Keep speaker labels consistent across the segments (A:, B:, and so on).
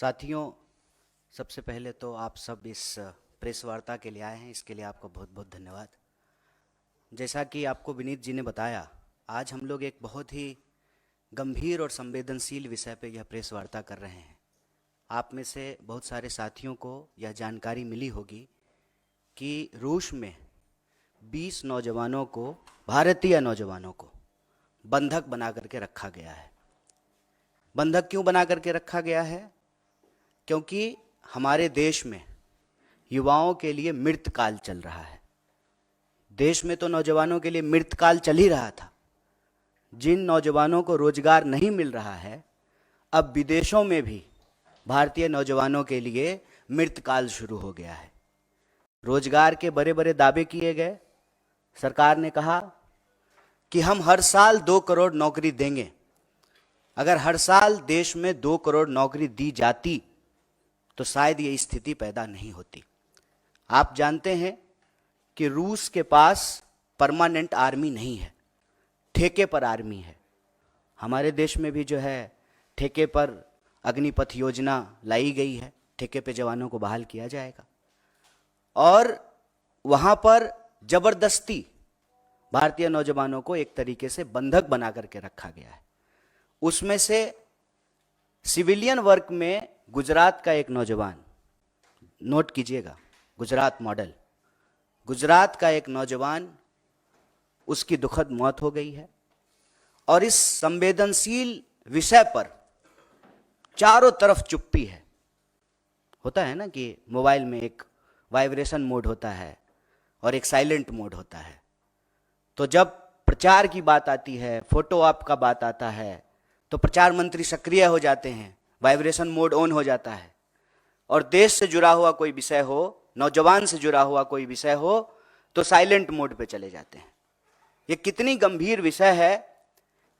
A: साथियों, सबसे पहले तो आप सब इस प्रेस वार्ता के लिए आए हैं, इसके लिए आपका बहुत बहुत धन्यवाद। जैसा कि आपको विनीत जी ने बताया, आज हम लोग एक बहुत ही गंभीर और संवेदनशील विषय पे यह प्रेस वार्ता कर रहे हैं। आप में से बहुत सारे साथियों को यह जानकारी मिली होगी कि रूस में 20 नौजवानों को, भारतीय नौजवानों को बंधक बना करके रखा गया है। बंधक क्यों बना करके रखा गया है? क्योंकि हमारे देश में युवाओं के लिए मृतकाल चल रहा है। देश में तो नौजवानों के लिए मृतकाल चल ही रहा था। जिन नौजवानों को रोजगार नहीं मिल रहा है, अब विदेशों में भी भारतीय नौजवानों के लिए मृतकाल शुरू हो गया है। रोजगार के बड़े बड़े दावे किए गए। सरकार ने कहा कि हम हर साल 2 करोड़ नौकरी देंगे। अगर हर साल देश में 2 करोड़ नौकरी दी जाती तो शायद ये स्थिति पैदा नहीं होती। आप जानते हैं कि रूस के पास परमानेंट आर्मी नहीं है, ठेके पर आर्मी है। हमारे देश में भी जो है ठेके पर अग्निपथ योजना लाई गई है, ठेके पे जवानों को बहाल किया जाएगा और वहां पर जबरदस्ती भारतीय नौजवानों को एक तरीके से बंधक बना करके रखा गया है। उसमें से सिविलियन वर्क में गुजरात का एक नौजवान, नोट कीजिएगा, गुजरात मॉडल, गुजरात का एक नौजवान, उसकी दुखद मौत हो गई है। और इस संवेदनशील विषय पर चारों तरफ चुप्पी है। होता है ना कि मोबाइल में एक वाइब्रेशन मोड होता है और एक साइलेंट मोड होता है। तो जब प्रचार की बात आती है, फोटो ऑप का बात आता है, तो प्रचार मंत्री सक्रिय हो जाते हैं, वाइब्रेशन मोड ऑन हो जाता है। और देश से जुड़ा हुआ कोई विषय हो, नौजवान से जुड़ा हुआ कोई विषय हो, तो साइलेंट मोड पे चले जाते हैं। ये कितनी गंभीर विषय है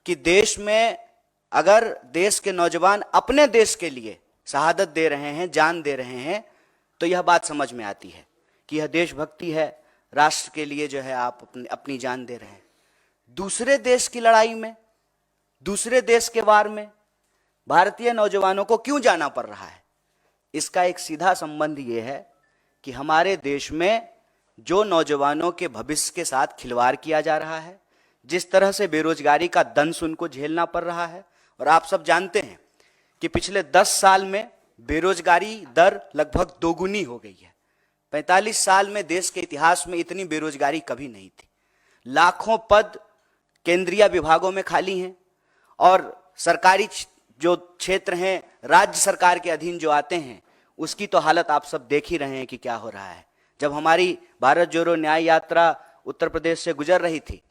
A: कि देश में अगर देश के नौजवान अपने देश के लिए शहादत दे रहे हैं, जान दे रहे हैं, तो यह बात समझ में आती है कि यह देशभक्ति है। राष्ट्र के लिए जो है आप अपनी जान दे रहे हैं। दूसरे देश की लड़ाई में, दूसरे देश के वार में भारतीय नौजवानों को क्यों जाना पड़ रहा है? इसका एक सीधा संबंध यह है कि हमारे देश में जो नौजवानों के भविष्य के साथ खिलवाड़ किया जा रहा है, जिस तरह से बेरोजगारी का दंश उनको झेलना पड़ रहा है। और आप सब जानते हैं कि पिछले 10 साल में बेरोजगारी दर लगभग दोगुनी हो गई है। 45 साल में देश के इतिहास में इतनी बेरोजगारी कभी नहीं थी। लाखों पद केंद्रीय विभागों में खाली हैं और सरकारी जो क्षेत्र हैं, राज्य सरकार के अधीन जो आते हैं, उसकी तो हालत आप सब देख ही रहे हैं कि क्या हो रहा है। जब हमारी भारत जोड़ो न्याय यात्रा उत्तर प्रदेश से गुजर रही थी,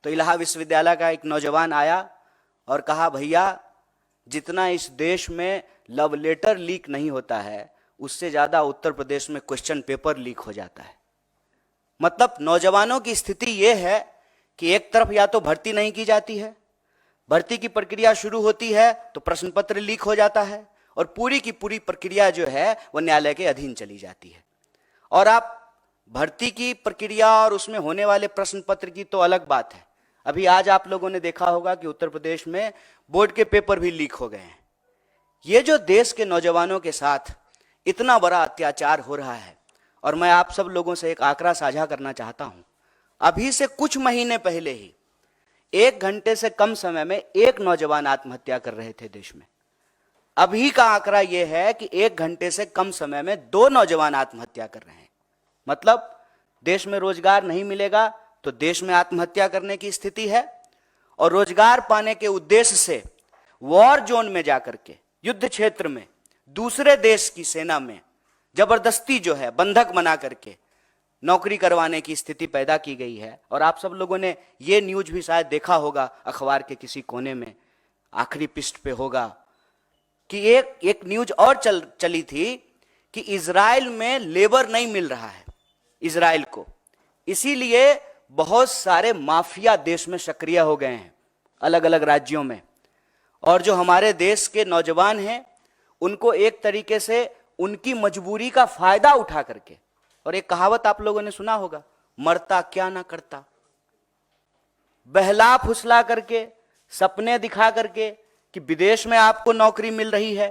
A: तो इलाहाबाद विश्वविद्यालय का एक नौजवान आया और कहा, भैया जितना इस देश में लव लेटर लीक नहीं होता है, उससे ज्यादा उत्तर प्रदेश में क्वेश्चन पेपर लीक हो जाता है। मतलब नौजवानों की स्थिति यह है कि एक तरफ या तो भर्ती नहीं की जाती है, भर्ती की प्रक्रिया शुरू होती है तो प्रश्न पत्र लीक हो जाता है और पूरी की पूरी प्रक्रिया जो है वह न्यायालय के अधीन चली जाती है। और आप भर्ती की प्रक्रिया और उसमें होने वाले प्रश्न पत्र की तो अलग बात है। अभी आज आप लोगों ने देखा होगा कि उत्तर प्रदेश में बोर्ड के पेपर भी लीक हो गए हैं। ये जो देश के नौजवानों के साथ इतना बड़ा अत्याचार हो रहा है, और मैं आप सब लोगों से एक आंकड़ा साझा करना चाहता हूं। अभी से कुछ महीने पहले ही 1 घंटे से कम समय में 1 नौजवान आत्महत्या कर रहे थे देश में। अभी का आंकड़ा यह है कि 1 घंटे से कम समय में 2 नौजवान आत्महत्या कर रहे हैं। मतलब देश में रोजगार नहीं मिलेगा तो देश में आत्महत्या करने की स्थिति है। और रोजगार पाने के उद्देश्य से वॉर जोन में जाकर के, युद्ध क्षेत्र में, दूसरे देश की सेना में जबरदस्ती जो है बंधक बना करके नौकरी करवाने की स्थिति पैदा की गई है। और आप सब लोगों ने ये न्यूज भी शायद देखा होगा, अखबार के किसी कोने में आखिरी पृष्ठ पे होगा कि एक न्यूज और चली थी कि इजराइल में लेबर नहीं मिल रहा है इजराइल को, इसीलिए बहुत सारे माफिया देश में सक्रिय हो गए हैं अलग अलग राज्यों में। और जो हमारे देश के नौजवान हैं उनको एक तरीके से उनकी मजबूरी का फायदा उठा करके, और एक कहावत आप लोगों ने सुना होगा, मरता क्या ना करता, बहला फुसला करके, सपने दिखा करके कि विदेश में आपको नौकरी मिल रही है,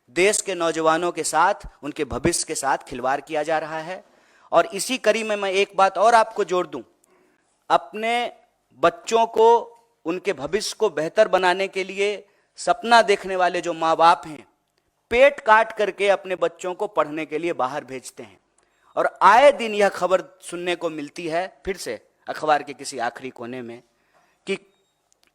A: देश के नौजवानों के साथ, उनके भविष्य के साथ खिलवाड़ किया जा रहा है। और इसी कड़ी में मैं एक बात और आपको जोड़ दूं, अपने बच्चों को, उनके भविष्य को बेहतर बनाने के लिए सपना देखने वाले जो माँ बाप हैं, पेट काट करके अपने बच्चों को पढ़ने के लिए बाहर भेजते हैं। और आए दिन यह खबर सुनने को मिलती है, फिर से अखबार के किसी आखिरी कोने में, कि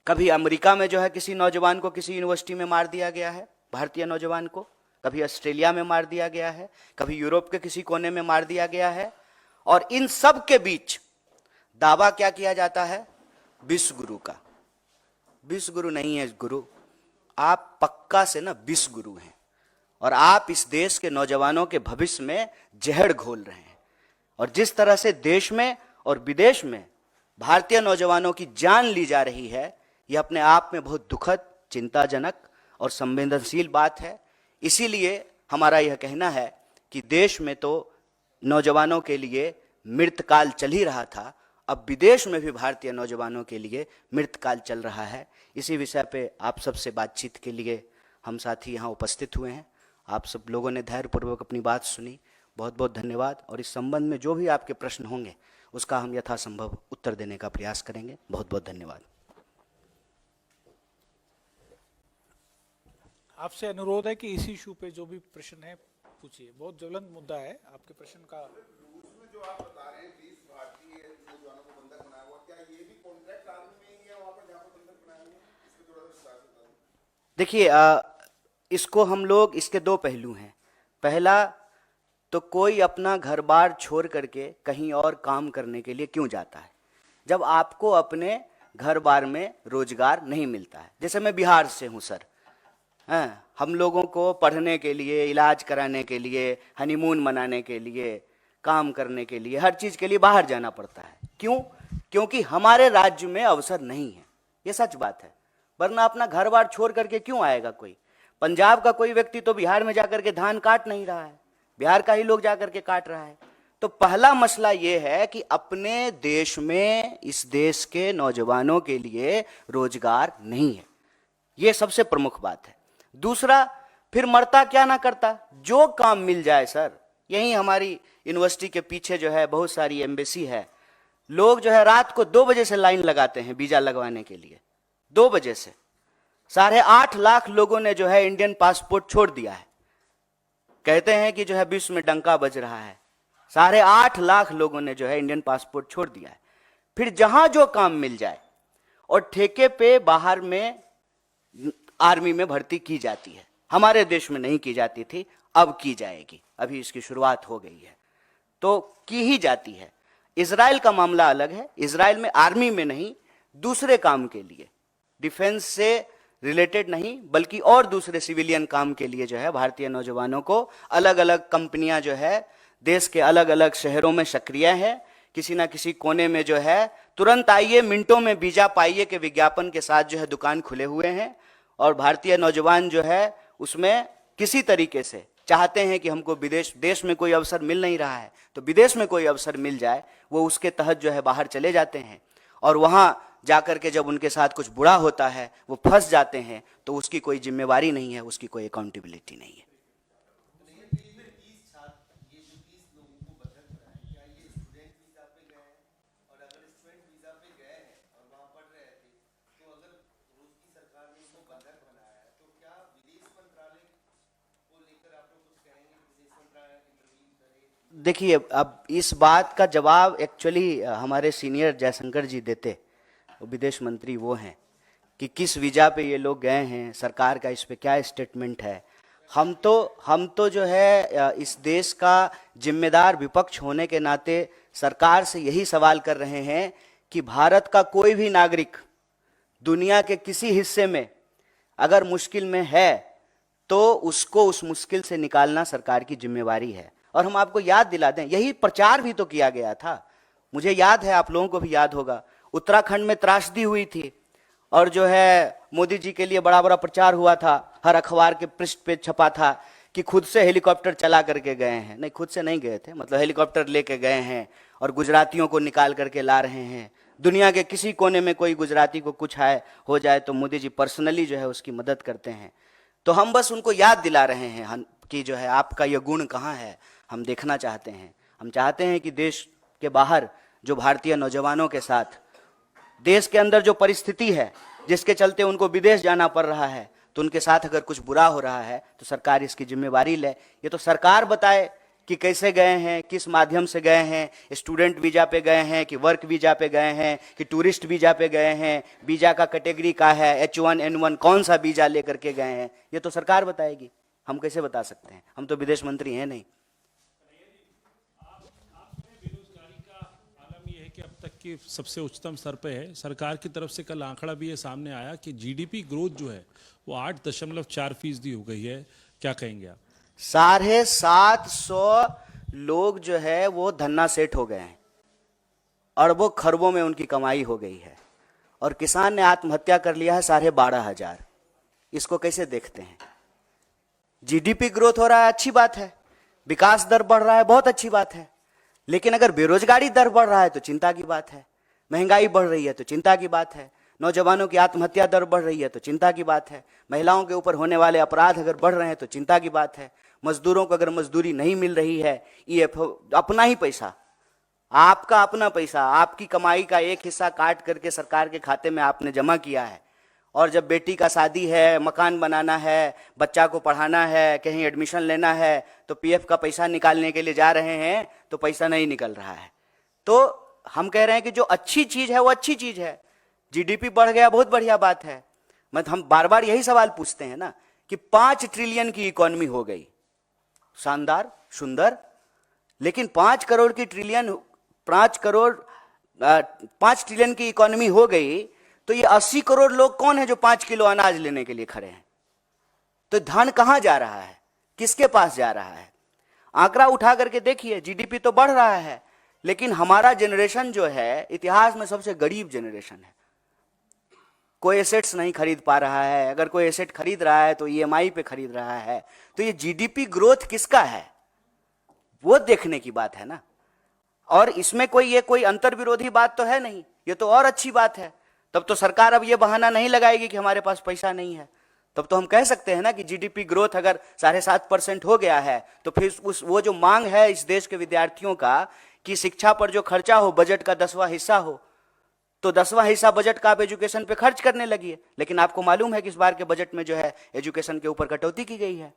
A: कभी अमेरिका में जो है किसी नौजवान को किसी यूनिवर्सिटी में मार दिया गया है, भारतीय नौजवान को, कभी ऑस्ट्रेलिया में मार दिया गया है, कभी यूरोप के किसी कोने में मार दिया गया है। और इन सब के बीच दावा क्या किया जाता है? विश्व गुरु का। विश्व गुरु नहीं है गुरु, आप पक्का से ना विश्व गुरु हैं, और आप इस देश के नौजवानों के भविष्य में जहर घोल रहे हैं। और जिस तरह से देश में और विदेश में भारतीय नौजवानों की जान ली जा रही है, यह अपने आप में बहुत दुखद, चिंताजनक और संवेदनशील बात है। इसीलिए हमारा यह कहना है कि देश में तो नौजवानों के लिए मृतकाल चल ही रहा था, अब विदेश में भी भारतीय नौजवानों के लिए मृतकाल चल रहा है। इसी विषय पे आप सबसे बातचीत के लिए हम साथी यहाँ उपस्थित हुए हैं। आप सब लोगों ने धैर्यपूर्वक अपनी बात सुनी, बहुत बहुत धन्यवाद। और इस संबंध में जो भी आपके प्रश्न होंगे उसका हम यथासंभव उत्तर देने का प्रयास करेंगे। बहुत बहुत धन्यवाद।
B: आपसे अनुरोध है कि इसी इशू पे जो भी प्रश्न है पूछिए, बहुत ज्वलंत मुद्दा है आपके प्रश्न का।
C: रूस में जो आप बता रहे हैं 20 भारतीय नौजवानों को बंधक बनाया हुआ, क्या ये भी कॉन्ट्रैक्ट आर्मी में ही है वहां पर जहां पर बंधक बनाया हुआ है? इसमें थोड़ा सा विस्तार से बताइए।
A: देखिए, इसको हम लोग, इसके दो पहलू हैं। पहला तो कोई अपना घर बार छोड़ करके कहीं और काम करने के लिए क्यों जाता है, जब आपको अपने घर बार में रोजगार नहीं मिलता है। जैसे मैं बिहार से हूँ सर, हम लोगों को पढ़ने के लिए, इलाज कराने के लिए, हनीमून मनाने के लिए, काम करने के लिए, हर चीज के लिए बाहर जाना पड़ता है। क्यों? क्योंकि हमारे राज्य में अवसर नहीं है, ये सच बात है। वरना अपना घर बार छोड़ करके क्यों आएगा कोई? पंजाब का कोई व्यक्ति तो बिहार में जाकर के धान काट नहीं रहा है, बिहार का ही लोग जाकर के काट रहा है। तो पहला मसला ये है कि अपने देश में, इस देश के नौजवानों के लिए रोजगार नहीं है, ये सबसे प्रमुख बात है। दूसरा, फिर मरता क्या ना करता, जो काम मिल जाए सर। यही हमारी यूनिवर्सिटी के पीछे जो है बहुत सारी एम्बेसी है, लोग जो है रात को 2 बजे से लाइन लगाते हैं वीजा लगवाने के लिए। 2 बजे से 8.5 लाख लोगों ने जो है इंडियन पासपोर्ट छोड़ दिया है। कहते हैं कि जो है विश्व में डंका बज रहा है, 8.5 लाख लोगों ने जो है इंडियन पासपोर्ट छोड़ दिया है। फिर जहां जो काम मिल जाए, और ठेके पे बाहर में आर्मी में भर्ती की जाती है। हमारे देश में नहीं की जाती थी, अब की जाएगी, अभी इसकी शुरुआत हो गई है, तो की ही जाती है। इजराइल का मामला अलग है, इजराइल में आर्मी में नहीं, दूसरे काम के लिए, डिफेंस से रिलेटेड नहीं बल्कि और दूसरे सिविलियन काम के लिए जो है भारतीय नौजवानों को अलग अलग कंपनियां जो है देश के अलग अलग शहरों में सक्रिय है। किसी ना किसी कोने में जो है तुरंत आइए, मिनटों में वीजा पाइए के विज्ञापन के साथ जो है दुकान खुले हुए हैं। और भारतीय नौजवान जो है उसमें किसी तरीके से चाहते हैं कि हमको देश में कोई अवसर मिल नहीं रहा है, तो विदेश में कोई अवसर मिल जाए, वो उसके तहत जो है बाहर चले जाते हैं। और वहां जाकर के जब उनके साथ कुछ बुरा होता है, वो फंस जाते हैं, तो उसकी कोई जिम्मेवारी नहीं है, उसकी कोई अकाउंटेबिलिटी नहीं है। देखिए, अब इस बात का जवाब एक्चुअली हमारे सीनियर जयशंकर जी देते, विदेश मंत्री वो हैं, कि किस वीजा पे ये लोग गए हैं, सरकार का इस पे क्या स्टेटमेंट है। हम तो जो है इस देश का जिम्मेदार विपक्ष होने के नाते सरकार से यही सवाल कर रहे हैं कि भारत का कोई भी नागरिक दुनिया के किसी हिस्से में अगर मुश्किल में है, तो उसको उस मुश्किल से निकालना सरकार की जिम्मेवारी है। और हम आपको याद दिला दें, यही प्रचार भी तो किया गया था। मुझे याद है, आप लोगों को भी याद होगा, उत्तराखंड में त्रासदी हुई थी और जो है मोदी जी के लिए बड़ा बड़ा प्रचार हुआ था, हर अखबार के पृष्ठ पे छपा था कि खुद से हेलीकॉप्टर चला करके गए हैं। नहीं, खुद से नहीं गए थे, मतलब हेलीकॉप्टर लेके गए हैं और गुजरातियों को निकाल करके ला रहे हैं। दुनिया के किसी कोने में कोई गुजराती को कुछ हो जाए तो मोदी जी पर्सनली जो है उसकी मदद करते हैं। तो हम बस उनको याद दिला रहे हैं कि जो है आपका ये गुण कहाँ है, हम देखना चाहते हैं। हम चाहते हैं कि देश के बाहर जो भारतीय नौजवानों के साथ देश के अंदर जो परिस्थिति है जिसके चलते उनको विदेश जाना पड़ रहा है, तो उनके साथ अगर कुछ बुरा हो रहा है तो सरकार इसकी जिम्मेवारी ले। ये तो सरकार बताए कि कैसे गए हैं, किस माध्यम से गए हैं, स्टूडेंट वीजा पे गए हैं कि वर्क वीजा पे गए हैं कि टूरिस्ट वीजा पे गए हैं, वीजा का कैटेगरी का है, H1N1 कौन सा वीजा लेकर के गए हैं, ये तो सरकार बताएगी। हम कैसे बता सकते हैं, हम तो विदेश मंत्री हैं नहीं।
D: बेरोजगारी का आलम यह है कि अब तक की सबसे उच्चतम स्तर पे है। सरकार की तरफ से कल आंकड़ा भी ये सामने आया कि जीडीपी ग्रोथ जो है वो 8.4% हो गई है। क्या कहेंगे आप?
A: 750 लोग जो है वो धन्ना सेठ हो गए हैं, अरबों खरबों में उनकी कमाई हो गई है, और किसान ने आत्महत्या कर लिया है 12,500। इसको कैसे देखते हैं? जीडीपी ग्रोथ हो रहा है, अच्छी बात है, विकास दर बढ़ रहा है, बहुत अच्छी बात है, लेकिन अगर बेरोजगारी दर बढ़ रहा है तो चिंता की बात है, महंगाई बढ़ रही है तो चिंता की बात है, नौजवानों की आत्महत्या दर बढ़ रही है तो चिंता की बात है, महिलाओं के ऊपर होने वाले अपराध अगर बढ़ रहे हैं तो चिंता की बात है, मजदूरों को अगर मजदूरी नहीं मिल रही है, ये अपना ही पैसा, आपका अपना पैसा, आपकी कमाई का एक हिस्सा काट करके सरकार के खाते में आपने जमा किया है, और जब बेटी का शादी है, मकान बनाना है, बच्चा को पढ़ाना है, कहीं एडमिशन लेना है, तो पीएफ का पैसा निकालने के लिए जा रहे हैं तो पैसा नहीं निकल रहा है। तो हम कह रहे हैं कि जो अच्छी चीज है वो अच्छी चीज है, जीडीपी बढ़ गया, बहुत बढ़िया बात है। हम बार बार यही सवाल पूछते हैं ना कि 5 ट्रिलियन की इकोनॉमी हो गई, शानदार, सुंदर, लेकिन 5 ट्रिलियन की इकोनॉमी हो गई तो ये 80 करोड़ लोग कौन है जो 5 किलो अनाज लेने के लिए खड़े हैं? तो धन कहां जा रहा है, किसके पास जा रहा है? आंकड़ा उठा करके देखिए, जीडीपी तो बढ़ रहा है, लेकिन हमारा जनरेशन जो है इतिहास में सबसे गरीब जनरेशन है। कोई एसेट्स नहीं खरीद पा रहा है, अगर कोई एसेट खरीद रहा है तो ईएमआई पे खरीद रहा है। तो ये जीडीपी ग्रोथ किसका है, वो देखने की बात है ना। और इसमें कोई अंतर विरोधी बात तो है नहीं, ये तो और अच्छी बात है। तब तो सरकार अब ये बहाना नहीं लगाएगी कि हमारे पास पैसा नहीं है। तब तो हम कह सकते हैं ना कि जीडीपी ग्रोथ अगर 7.5% हो गया है तो फिर वो जो मांग है इस देश के विद्यार्थियों का कि शिक्षा पर जो खर्चा हो बजट का 10वां हिस्सा हो, तो 10वां हिस्सा बजट का आप एजुकेशन पे खर्च करने लगी है। लेकिन आपको मालूम है कि इस बार के बजट में जो है एजुकेशन के ऊपर कटौती की गई है।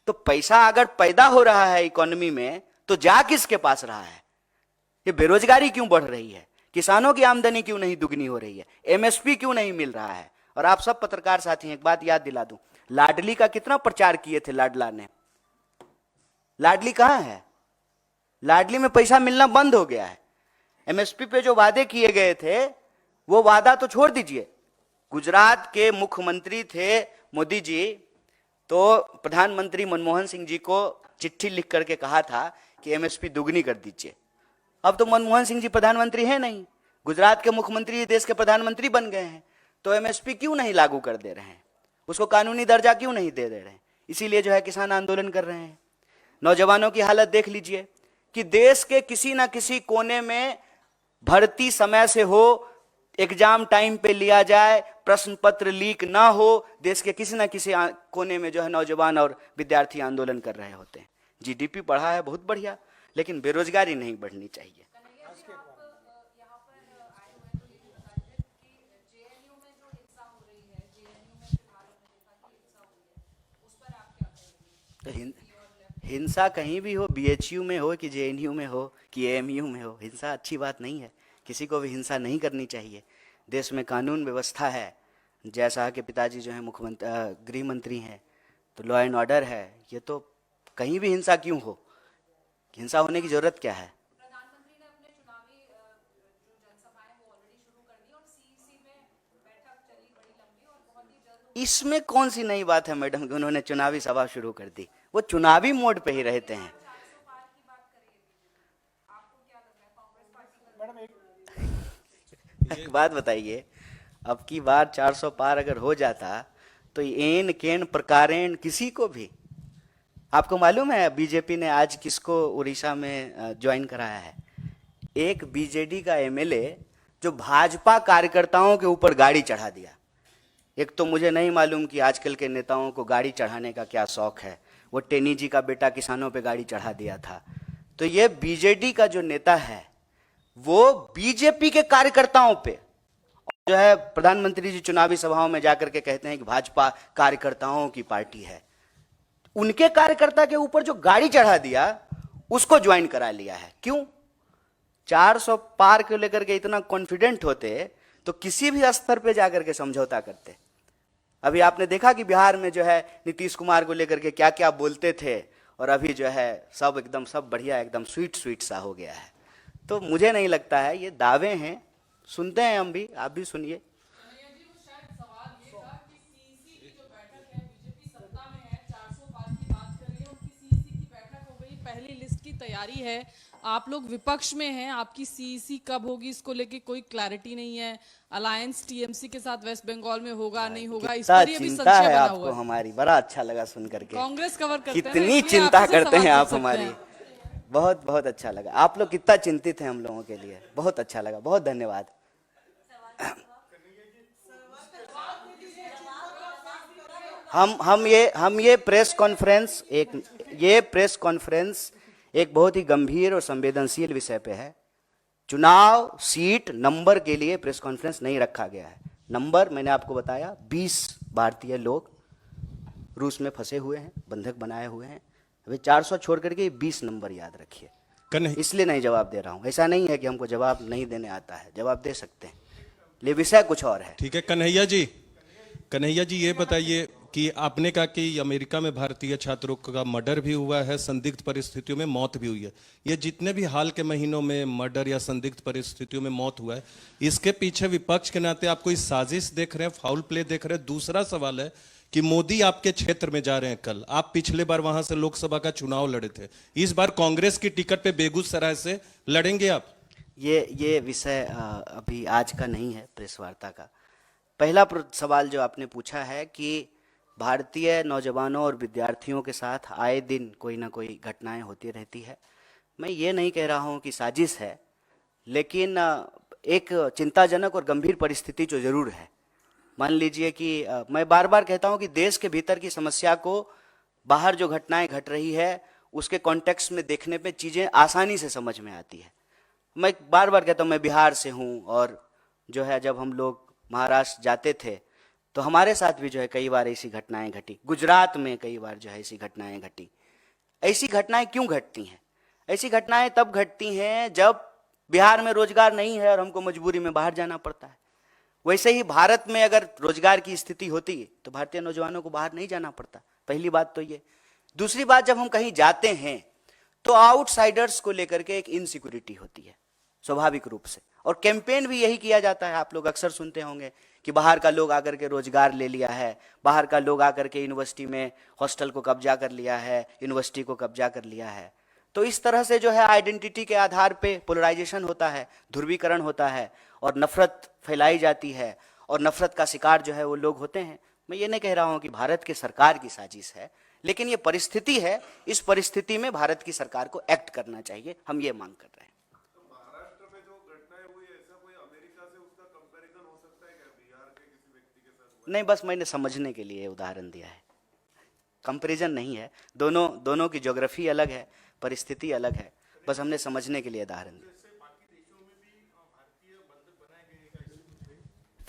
A: तो पैसा अगर पैदा हो रहा है इकोनॉमी में तो जा किसके पास रहा है? ये बेरोजगारी क्यों बढ़ रही है, किसानों की आमदनी क्यों नहीं दुगनी हो रही है, एमएसपी क्यों नहीं मिल रहा है? और आप सब पत्रकार साथी एक बात याद दिला दूं, लाडली का कितना प्रचार किए थे लाडला ने, लाडली कहां है? लाडली में पैसा मिलना बंद हो गया है। एमएसपी पे जो वादे किए गए थे वो वादा तो छोड़ दीजिए, गुजरात के मुख्यमंत्री थे मोदी जी, तो प्रधानमंत्री मनमोहन सिंह जी को चिट्ठी लिख करके कहा था कि एमएसपी दुगनी कर दीजिए। अब तो मनमोहन सिंह जी प्रधानमंत्री हैं नहीं, गुजरात के मुख्यमंत्री देश के प्रधानमंत्री बन गए हैं, तो एमएसपी क्यों नहीं लागू कर दे रहे हैं, उसको कानूनी दर्जा क्यों नहीं दे रहे हैं? इसीलिए जो है किसान आंदोलन कर रहे हैं। नौजवानों की हालत देख लीजिए कि देश के किसी ना किसी कोने में भर्ती समय से हो, एग्जाम टाइम पे लिया जाए, प्रश्न पत्र लीक ना हो, देश के किसी ना किसी कोने में जो है नौजवान और विद्यार्थी आंदोलन कर रहे होते हैं। जीडीपी बढ़ा है, बहुत बढ़िया, लेकिन बेरोजगारी नहीं बढ़नी चाहिए। तो हिंसा कहीं भी हो, बीएचयू में हो कि जेएनयू में हो कि एएमयू में हो, हिंसा अच्छी बात नहीं है, किसी को भी हिंसा नहीं करनी चाहिए। देश में कानून व्यवस्था है, जैसा कि पिताजी जो है मुख्यमंत्री गृह मंत्री हैं, तो लॉ एंड ऑर्डर है। ये तो कहीं भी हिंसा क्यों हो, हिंसा होने की जरूरत क्या है?
E: प्रधानमंत्री ने अपने चुनावी जो जनसभाएं वो ऑलरेडी शुरू कर दी और सीईसी में बैठक चली बड़ी लंबी और बहुत ही जल्द।
A: इसमें कौन सी नई बात है मैडम कि उन्होंने चुनावी सभा शुरू कर दी? वो चुनावी मोड पे ही रहते हैं। एक बात बताइए, अब की बार 400 पार अगर हो जाता तो एन केन प्रकारेण किसी को भी, आपको मालूम है बीजेपी ने आज किसको उड़ीसा में ज्वाइन कराया है? एक बीजेडी का एमएलए जो भाजपा कार्यकर्ताओं के ऊपर गाड़ी चढ़ा दिया, एक तो मुझे नहीं मालूम कि आजकल के नेताओं को गाड़ी चढ़ाने का क्या शौक है। वो टेनी जी का बेटा किसानों पे गाड़ी चढ़ा दिया था। तो ये बीजेडी का जो नेता है वो बीजेपी के कार्यकर्ताओं पे, जो है प्रधानमंत्री जी चुनावी सभाओं में जाकर के कहते हैं कि भाजपा कार्यकर्ताओं की पार्टी है। उनके कार्यकर्ता के ऊपर जो गाड़ी चढ़ा दिया उसको ज्वाइन करा लिया है। क्यों? 400 पार को लेकर के इतना कॉन्फिडेंट होते तो किसी भी स्तर पे जाकर के समझौता करते। अभी आपने देखा कि बिहार में जो है नीतीश कुमार को लेकर के क्या क्या बोलते थे, और अभी जो है सब एकदम सब बढ़िया, एकदम स्वीट स्वीट सा हो गया है। तो मुझे नहीं लगता है, ये दावे हैं, सुनते हैं हम भी, आप भी सुनिए।
E: कन्हैया जी, वो शायद सवाल ये था कि सीईसी की जो बैठक है, बीजेपी सत्ता में है, 400 पार की बात कर रही है, उनकी सीईसी की बैठक हो गई, पहली लिस्ट की तैयारी है, आप लोग विपक्ष में हैं, आपकी सीईसी कब होगी इसको लेके कोई क्लैरिटी नहीं है। अलायंस टीएमसी के साथ वेस्ट बंगाल में होगा नहीं होगा, इस
A: कितना
E: पर ये भी
A: चिंता
E: संशय
A: है
E: बना
A: आपको
E: हुआ है।
A: हमारी, बड़ा अच्छा लगा सुन करके।
E: कांग्रेस कवर करते हैं ना,
A: कितनी
E: इसलिए
A: चिंता
E: आपसे
A: करते हैं
E: सवाल
A: आप
E: पूछ सकते
A: हमारी,
E: हैं।
A: बहुत बहुत अच्छा लगा। आप लोग कितना चिंतित हैं हम लोगों के लिए, बहुत अच्छा लगा, बहुत धन्यवाद। हम ये प्रेस कॉन्फ्रेंस एक बहुत ही गंभीर और संवेदनशील विषय पे है। चुनाव सीट नंबर के लिए प्रेस कॉन्फ्रेंस नहीं रखा गया है। नंबर मैंने आपको बताया, 20 भारतीय लोग रूस में फंसे हुए हैं, बंधक बनाए हुए हैं। अभी 400 छोड़ करके 20 नंबर याद रखिए। इसलिए नहीं जवाब दे रहा हूं। ऐसा नहीं है कि हमको जवाब नहीं देने आता है, जवाब दे सकते हैं, लेकिन विषय कुछ और है।
F: ठीक है कन्हैया जी ये बताइए कि आपने कहा कि अमेरिका में भारतीय छात्रों का मर्डर भी हुआ है, संदिग्ध परिस्थितियों में मौत भी हुई है। ये जितने भी हाल के महीनों में मर्डर या संदिग्ध परिस्थितियों में मौत हुआ है, इसके पीछे विपक्ष के नाते आप कोई साजिश देख रहे हैं, फाउल प्ले देख रहे हैं? दूसरा सवाल है कि मोदी आपके क्षेत्र में जा रहे हैं कल, आप पिछले बार वहां से लोकसभा का चुनाव लड़े थे, इस बार कांग्रेस की टिकट पे बेगूसराय से लड़ेंगे आप?
A: ये विषय अभी आज का नहीं है प्रेस वार्ता का। पहला सवाल जो आपने पूछा है कि भारतीय नौजवानों और विद्यार्थियों के साथ आए दिन कोई ना कोई घटनाएं होती रहती है। मैं ये नहीं कह रहा हूं कि साजिश है, लेकिन एक चिंताजनक और गंभीर परिस्थिति जो जरूर है। मान लीजिए कि मैं बार बार कहता हूं कि देश के भीतर की समस्या को बाहर जो घटनाएं घट रही है उसके कॉन्टेक्स्ट में देखने पे चीज़ें आसानी से समझ में आती है। मैं बार बार कहता हूं, मैं बिहार से हूं, और जो है जब हम लोग महाराष्ट्र जाते थे तो हमारे साथ भी जो है कई बार ऐसी घटनाएं घटी। गुजरात में कई बार जो है ऐसी घटनाएं घटी। ऐसी घटनाएं क्यों घटती हैं? ऐसी घटनाएं तब घटती हैं जब बिहार में रोजगार नहीं है और हमको मजबूरी में बाहर जाना पड़ता है। वैसे ही भारत में अगर रोजगार की स्थिति होती तो भारतीय नौजवानों को बाहर नहीं जाना पड़ता। पहली बात तो ये। दूसरी बात, जब हम कहीं जाते हैं तो आउटसाइडर्स को लेकर के एक इनसिक्योरिटी होती है स्वाभाविक रूप से, और कैंपेन भी यही किया जाता है। आप लोग अक्सर सुनते होंगे कि बाहर का लोग आकर के रोजगार ले लिया है, बाहर का लोग आकर के यूनिवर्सिटी में हॉस्टल को कब्जा कर लिया है, यूनिवर्सिटी को कब्जा कर लिया है। तो इस तरह से जो है आइडेंटिटी के आधार पे पोलराइजेशन होता है, ध्रुवीकरण होता है, और नफरत फैलाई जाती है, और नफरत का शिकार जो है वो लोग होते हैं। मैं ये नहीं कह रहा हूँ कि भारत की सरकार की साजिश है, लेकिन ये परिस्थिति है। इस परिस्थिति में भारत की सरकार को एक्ट करना चाहिए, हम ये मांग कर रहे हैं।
C: महाराष्ट्र में जो घटनाएं हुई, ऐसा कोई अमेरिका से उसका कंपैरिजन हो सकता है क्या बिहार के किसी व्यक्ति के साथ?
A: नहीं, बस मैंने समझने के लिए उदाहरण दिया है, कंपैरिजन नहीं है। दोनों की ज्योग्राफी अलग है, परिस्थिति अलग है, बस हमने समझने के लिए उदाहरण दिया।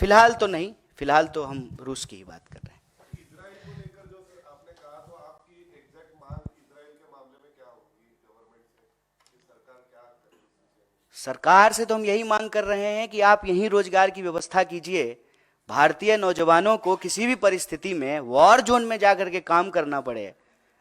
A: फिलहाल तो नहीं, फिलहाल तो हम रूस की ही बात कर रहे हैं।
C: इजराइल को लेकर जो आपने कहा, तो आपकी एग्जैक्ट मांग इजराइल के मामले में क्या होगी गवर्नमेंट से, कि सरकार क्या करेगी?
A: सरकार से तो हम यही मांग कर रहे हैं कि आप यहीं रोजगार की व्यवस्था कीजिए। भारतीय नौजवानों को किसी भी परिस्थिति में वॉर जोन में जाकर के काम करना पड़े,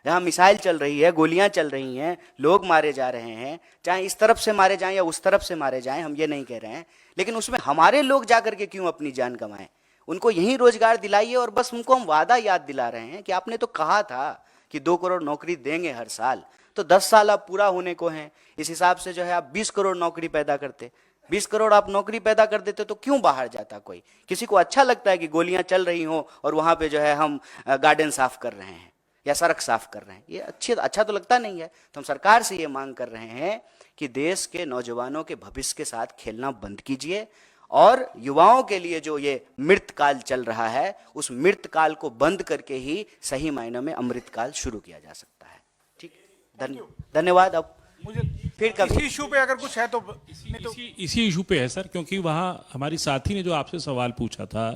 A: जहाँ मिसाइल चल रही है, गोलियां चल रही हैं, लोग मारे जा रहे हैं, चाहे इस तरफ से मारे जाएं या उस तरफ से मारे जाएं, हम ये नहीं कह रहे हैं, लेकिन उसमें हमारे लोग जाकर के क्यों अपनी जान गंवाएं? उनको यहीं रोजगार दिलाइए। और बस उनको हम वादा याद दिला रहे हैं कि आपने तो कहा था कि 2 करोड़ नौकरी देंगे हर साल, तो 10 साल अब पूरा होने को हैं। इस हिसाब से जो है आप 20 करोड़ नौकरी पैदा करते, 20 करोड़ आप नौकरी पैदा कर देते, तो क्यों बाहर जाता कोई? किसी को अच्छा लगता है कि गोलियां चल रही हो और वहां पे जो है हम गार्डन साफ कर रहे हैं या सड़क साफ कर रहे हैं? ये अच्छा तो लगता नहीं है। तो हम सरकार से ये मांग कर रहे हैं कि देश के नौजवानों के भविष्य के साथ खेलना बंद कीजिए और युवाओं के लिए जो ये मृतकाल चल रहा है, उस मृतकाल को बंद करके ही सही मायनों में अमृतकाल शुरू किया जा सकता है। ठीक, धन्यवाद। अब
B: मुझे
A: फिर कभी
B: इसी इशू पे अगर कुछ है तो नहीं तो
D: इसी इशू पे है सर, क्योंकि वहां हमारी साथी ने जो आपसे सवाल पूछा था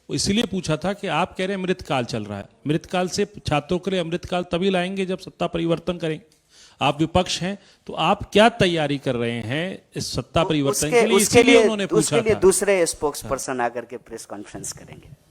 D: वो इसलिए पूछा था कि आप कह रहे हैं मृतकाल चल रहा है, मृतकाल से छात्रों के लिए अमृतकाल तभी लाएंगे जब सत्ता परिवर्तन करेंगे। आप विपक्ष हैं तो आप क्या तैयारी कर रहे हैं इस सत्ता परिवर्तन के लिए, इसीलिए उन्होंने पूछा था।
A: दूसरे स्पोक्स पर्सन आकर के प्रेस कॉन्फ्रेंस करेंगे।